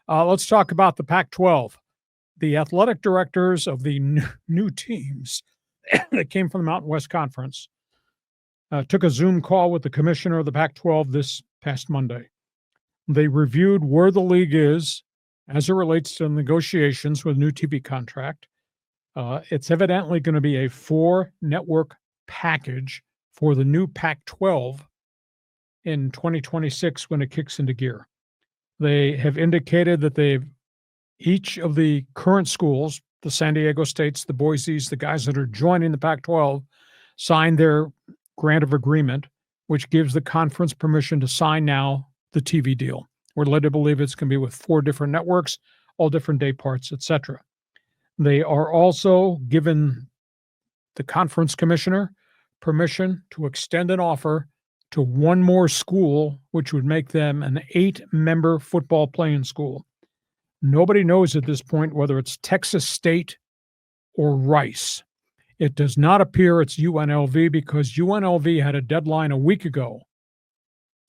Let's talk about the Pac-12. The athletic directors of the new teams that came from the Mountain West Conference took a Zoom call with the commissioner of the Pac-12 this past Monday. They reviewed where the league is as it relates to negotiations with a new TV contract. It's evidently going to be a 4-network package for the new Pac-12 in 2026 when it kicks into gear. They have indicated that each of the current schools, the San Diego States, the Boise's, the guys that are joining the Pac-12, signed their grant of agreement, which gives the conference permission to sign now the TV deal. We're led to believe it's going to be with 4 different networks, all different day parts, etc. They are also given the conference commissioner permission to extend an offer to one more school, which would make them an 8-member football playing school. Nobody knows at this point whether it's Texas State or Rice. It does not appear it's UNLV because UNLV had a deadline a week ago.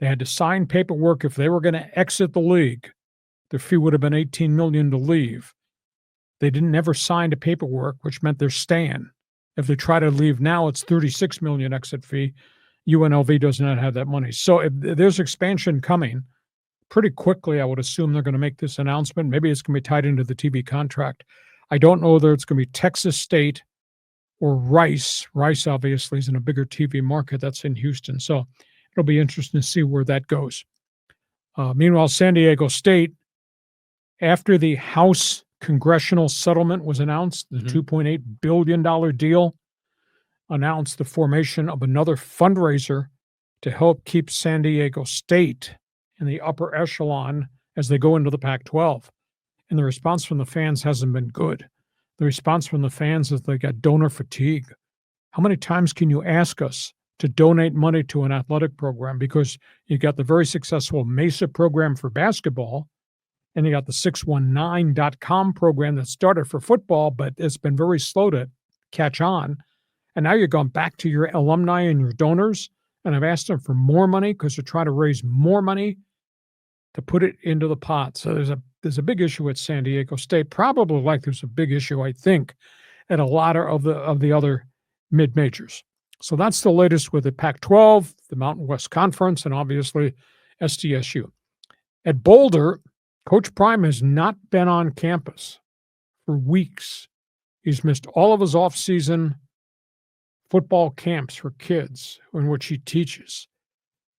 They had to sign paperwork if they were going to exit the league. Their fee would have been $18 million to leave. They never signed a paperwork, which meant they're staying. If they try to leave now, it's $36 million exit fee. UNLV does not have that money. So if there's expansion coming pretty quickly, I would assume they're going to make this announcement. Maybe it's going to be tied into the TV contract. I don't know whether it's going to be Texas State or Rice. Rice obviously is in a bigger TV market. That's in Houston. So it'll be interesting to see where that goes. Meanwhile, San Diego State, after the House congressional settlement was announced, the $2.8 billion deal, announced the formation of another fundraiser to help keep San Diego State in the upper echelon as they go into the Pac-12. And the response from the fans hasn't been good. The response from the fans is they got donor fatigue. How many times can you ask us to donate money to an athletic program? Because you got the very successful Mesa program for basketball, and you got the 619.com program that started for football, but it's been very slow to catch on. And now you're going back to your alumni and your donors, and I've asked them for more money because they're trying to raise more money to put it into the pot. So there's a big issue at San Diego State, probably like there's a big issue, I think, at a lot of the other mid-majors. So that's the latest with the Pac-12, the Mountain West Conference, and obviously SDSU. At Boulder, Coach Prime has not been on campus for weeks. He's missed all of his off-season football camps for kids in which he teaches.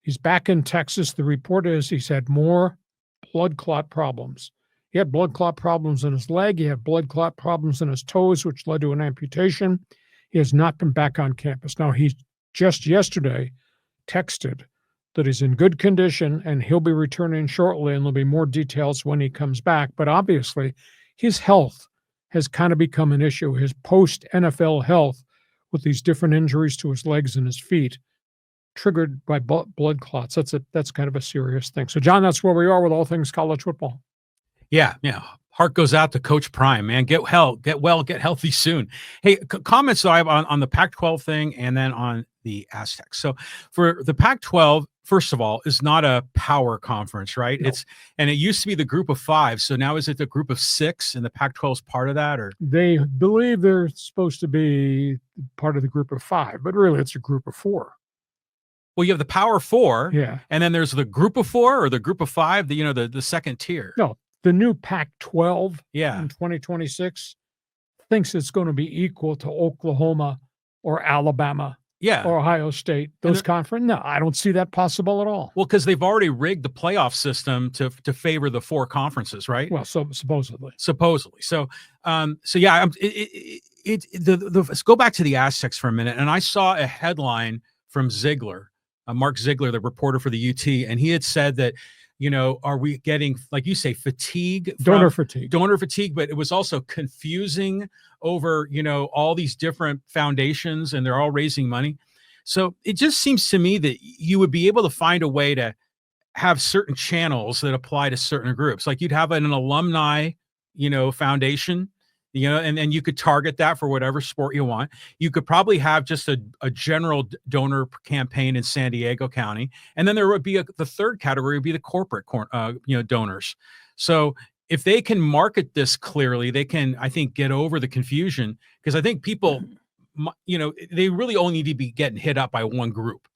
He's back in Texas. The report is he's had more blood clot problems. He had blood clot problems in his leg. He had blood clot problems in his toes, which led to an amputation. He has not been back on campus. Now, he just yesterday texted that he's in good condition and he'll be returning shortly, and there'll be more details when he comes back. But obviously, his health has kind of become an issue, his post-NFL health with these different injuries to his legs and his feet triggered by blood clots. That's kind of a serious thing. So, John, that's where we are with all things college football. Yeah. Heart goes out to Coach Prime, man. Get well, get healthy soon. Hey, comments though I have on the Pac-12 thing and then on the Aztecs. So for the Pac-12, first of all, is not a power conference, right? No. It used to be the group of 5. So now is it the group of 6 and the Pac-12 is part of that, or? They believe they're supposed to be part of the group of 5, but really it's a group of 4. Well, you have the Power 4, yeah, and then there's the group of 4 or the group of 5, the second tier. No, the new Pac-12 in 2026 thinks it's going to be equal to Oklahoma or Alabama or Ohio State. Those conference? No, I don't see that possible at all. Well, because they've already rigged the playoff system to favor the 4 conferences, right? Well, so supposedly. So, yeah. Let's go back to the Aztecs for a minute, and I saw a headline from Ziegler. Mark Ziegler, the reporter for the UT, and he had said that, are we getting, like you say, donor fatigue, but it was also confusing over, all these different foundations, and they're all raising money. So it just seems to me that you would be able to find a way to have certain channels that apply to certain groups. Like you'd have an alumni, foundation, and you could target that for whatever sport you want. You could probably have just a general donor campaign in San Diego County. And then there would be the third category would be the corporate, donors. So if they can market this clearly, they can, I think, get over the confusion, because I think people, they really only need to be getting hit up by one group.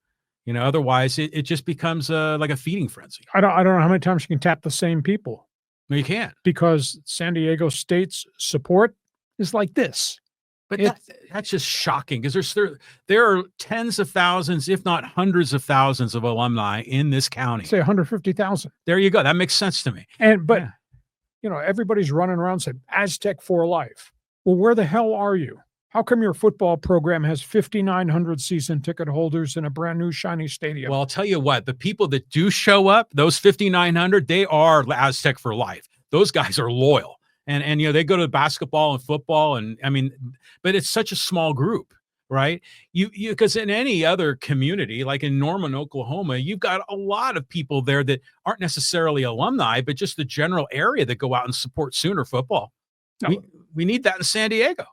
Otherwise it just becomes like a feeding frenzy. I don't know how many times you can tap the same people. No, you can't, because San Diego State's support is like this. But that's just shocking, because there are tens of thousands, if not hundreds of thousands of alumni in this county. Say 150,000. There you go. That makes sense to me. But everybody's running around saying Aztec for life. Well, where the hell are you? How come your football program has 5,900 season ticket holders in a brand new shiny stadium? Well, I'll tell you what, the people that do show up, those 5,900, they are Aztec for life. Those guys are loyal. And they go to basketball and football, and but it's such a small group, right? Because in any other community, like in Norman, Oklahoma, you've got a lot of people there that aren't necessarily alumni, but just the general area that go out and support Sooner football. No. We need that in San Diego.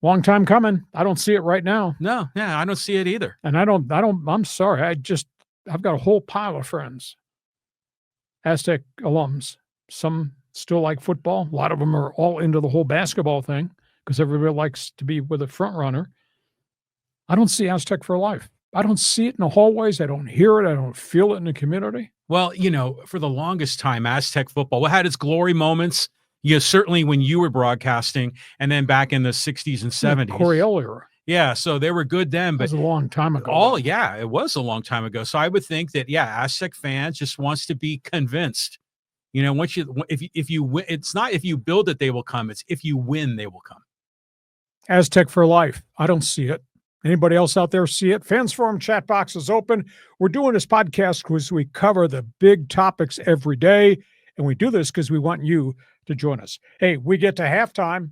Long time coming. I don't see it right now. No, yeah, I don't see it either. And I'm sorry. I've got a whole pile of friends, Aztec alums. Some still like football. A lot of them are all into the whole basketball thing because everybody likes to be with a front runner. I don't see Aztec for life. I don't see it in the hallways. I don't hear it. I don't feel it in the community. Well, for the longest time, Aztec football had its glory moments. Certainly when you were broadcasting, and then back in the 60s and 70s. Coryell era. Yeah, so they were good then. But it was a long time ago. It was a long time ago. So I would think that, Aztec fans just wants to be convinced. If you win, it's not if you build it, they will come. It's if you win, they will come. Aztec for life. I don't see it. Anybody else out there see it? Fans Forum chat box is open. We're doing this podcast because we cover the big topics every day. And we do this because we want you to join us. Hey, we get to halftime.